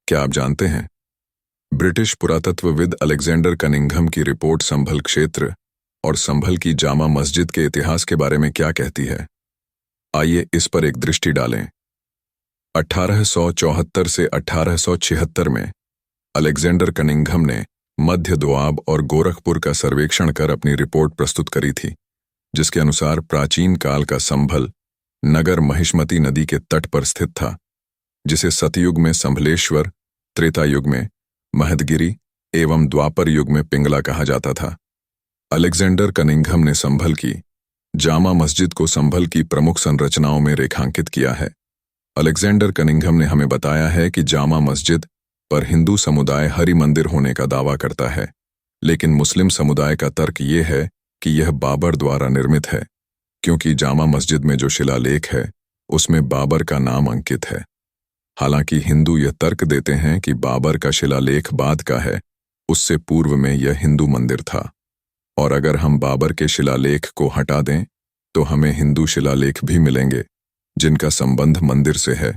क्या आप जानते हैं ब्रिटिश पुरातत्वविद अलेक्जेंडर कनिंघम की रिपोर्ट संभल क्षेत्र और संभल की जामा मस्जिद के इतिहास के बारे में क्या कहती है? आइए इस पर एक दृष्टि डालें। 1874 से 1876 में अलेक्जेंडर कनिंघम ने मध्य दोआब और गोरखपुर का सर्वेक्षण कर अपनी रिपोर्ट प्रस्तुत करी थी, जिसके अनुसार प्राचीन काल का संभल नगर महिष्मती नदी के तट पर स्थित था, जिसे सतयुग में संभलेश्वर, त्रेता युग में महदगिरी एवं द्वापर युग में पिंगला कहा जाता था। अलेक्जेंडर कनिंघम ने संभल की जामा मस्जिद को संभल की प्रमुख संरचनाओं में रेखांकित किया है। अलेक्जेंडर कनिंघम ने हमें बताया है कि जामा मस्जिद पर हिंदू समुदाय हरि मंदिर होने का दावा करता है, लेकिन मुस्लिम समुदाय का तर्क ये है कि यह बाबर द्वारा निर्मित है, क्योंकि जामा मस्जिद में जो शिलालेख है उसमें बाबर का नाम अंकित है। हालांकि हिंदू यह तर्क देते हैं कि बाबर का शिलालेख बाद का है, उससे पूर्व में यह हिंदू मंदिर था, और अगर हम बाबर के शिलालेख को हटा दें तो हमें हिंदू शिलालेख भी मिलेंगे जिनका संबंध मंदिर से है।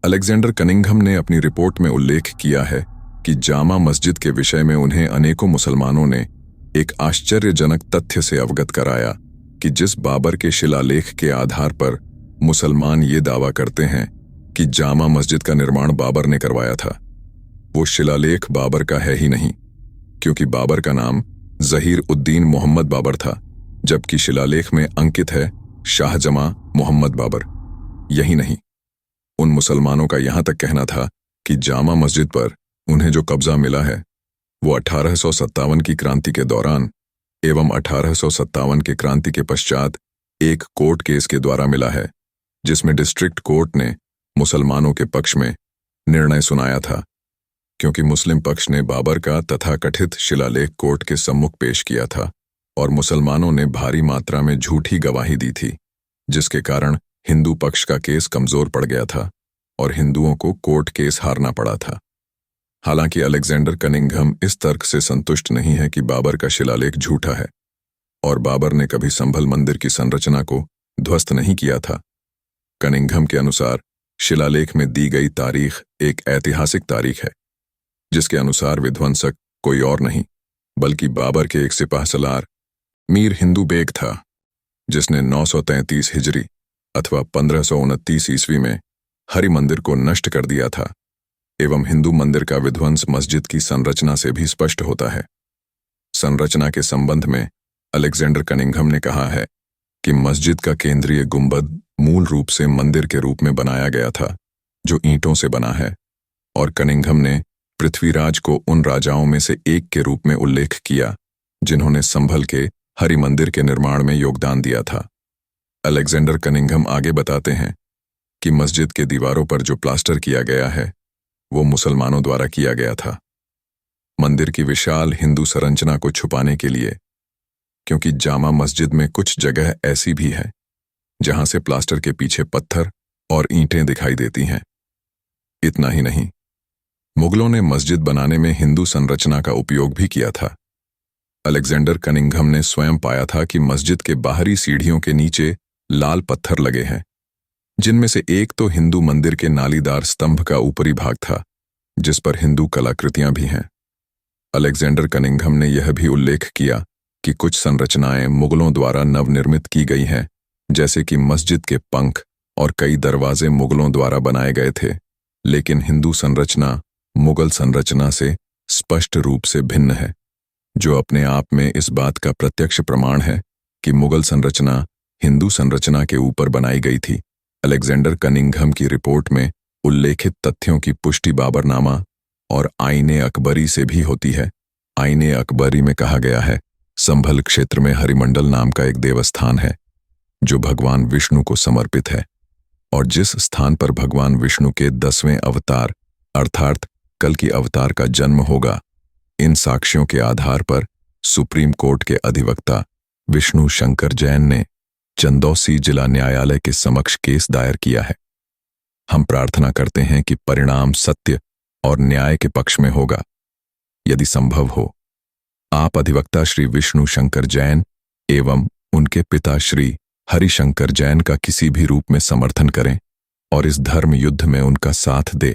अलेक्जेंडर कनिंघम ने अपनी रिपोर्ट में उल्लेख किया है कि जामा मस्जिद के विषय में उन्हें अनेकों मुसलमानों ने एक आश्चर्यजनक तथ्य से अवगत कराया कि जिस बाबर के शिलालेख के आधार पर मुसलमान ये दावा करते हैं कि जामा मस्जिद का निर्माण बाबर ने करवाया था, वो शिलालेख बाबर का है ही नहीं, क्योंकि बाबर का नाम ज़हीर उद्दीन मोहम्मद बाबर था, जबकि शिलालेख में अंकित है शाहजमा मोहम्मद बाबर। यही नहीं, उन मुसलमानों का यहां तक कहना था कि जामा मस्जिद पर उन्हें जो कब्जा मिला है वो 1857 की क्रांति के दौरान एवं 1857 के क्रांति के पश्चात एक कोर्ट केस के द्वारा मिला है, जिसमें डिस्ट्रिक्ट कोर्ट ने मुसलमानों के पक्ष में निर्णय सुनाया था, क्योंकि मुस्लिम पक्ष ने बाबर का तथाकथित शिलालेख कोर्ट के सम्मुख पेश किया था और मुसलमानों ने भारी मात्रा में झूठी गवाही दी थी, जिसके कारण हिंदू पक्ष का केस कमजोर पड़ गया था और हिंदुओं को कोर्ट केस हारना पड़ा था। हालांकि अलेक्जेंडर कनिंघम इस तर्क से संतुष्ट नहीं है कि बाबर का शिलालेख झूठा है और बाबर ने कभी संभल मंदिर की संरचना को ध्वस्त नहीं किया था। कनिंघम के अनुसार शिलालेख में दी गई तारीख एक ऐतिहासिक तारीख है, जिसके अनुसार विध्वंसक कोई और नहीं बल्कि बाबर के एक सिपाहसलार मीर हिंदू बेग था, जिसने 933 हिजरी अथवा 1529 ईस्वी में हरि मंदिर को नष्ट कर दिया था। एवं हिंदू मंदिर का विध्वंस मस्जिद की संरचना से भी स्पष्ट होता है। संरचना के संबंध में अलेक्जेंडर कनिंघम ने कहा है कि मस्जिद का केंद्रीय गुंबद मूल रूप से मंदिर के रूप में बनाया गया था, जो ईंटों से बना है, और कनिंघम ने पृथ्वीराज को उन राजाओं में से एक के रूप में उल्लेख किया जिन्होंने संभल के हरि मंदिर के निर्माण में योगदान दिया था। अलेक्जेंडर कनिंघम आगे बताते हैं कि मस्जिद के दीवारों पर जो प्लास्टर किया गया है वो मुसलमानों द्वारा किया गया था, मंदिर की विशाल हिंदू संरचना को छुपाने के लिए, क्योंकि जामा मस्जिद में कुछ जगह ऐसी भी है जहां से प्लास्टर के पीछे पत्थर और ईंटें दिखाई देती हैं। इतना ही नहीं, मुगलों ने मस्जिद बनाने में हिंदू संरचना का उपयोग भी किया था। अलेक्जेंडर कनिंघम ने स्वयं पाया था कि मस्जिद के बाहरी सीढ़ियों के नीचे लाल पत्थर लगे हैं, जिनमें से एक तो हिंदू मंदिर के नालीदार स्तंभ का ऊपरी भाग था, जिस पर हिंदू कलाकृतियां भी हैं। अलेक्जेंडर कनिंघम ने यह भी उल्लेख किया कि कुछ संरचनाएं मुगलों द्वारा नवनिर्मित की गई हैं, जैसे कि मस्जिद के पंख और कई दरवाजे मुगलों द्वारा बनाए गए थे, लेकिन हिंदू संरचना मुगल संरचना से स्पष्ट रूप से भिन्न है, जो अपने आप में इस बात का प्रत्यक्ष प्रमाण है कि मुगल संरचना हिंदू संरचना के ऊपर बनाई गई थी। अलेक्जेंडर कनिंघम की रिपोर्ट में उल्लेखित तथ्यों की पुष्टि बाबरनामा और आईने अकबरी से भी होती है। आईने अकबरी में कहा गया है, संभल क्षेत्र में हरिमंडल नाम का एक देवस्थान है जो भगवान विष्णु को समर्पित है, और जिस स्थान पर भगवान विष्णु के 10वें अवतार अर्थात कल की अवतार का जन्म होगा, इन साक्ष्यों के आधार पर सुप्रीम कोर्ट के अधिवक्ता विष्णु शंकर जैन ने चंदौसी जिला न्यायालय के समक्ष केस दायर किया है। हम प्रार्थना करते हैं कि परिणाम सत्य और न्याय के पक्ष में होगा। यदि संभव हो, आप अधिवक्ता श्री विष्णु शंकर जैन एवं उनके पिता श्री हरिशंकर जैन का किसी भी रूप में समर्थन करें और इस धर्म युद्ध में उनका साथ दे।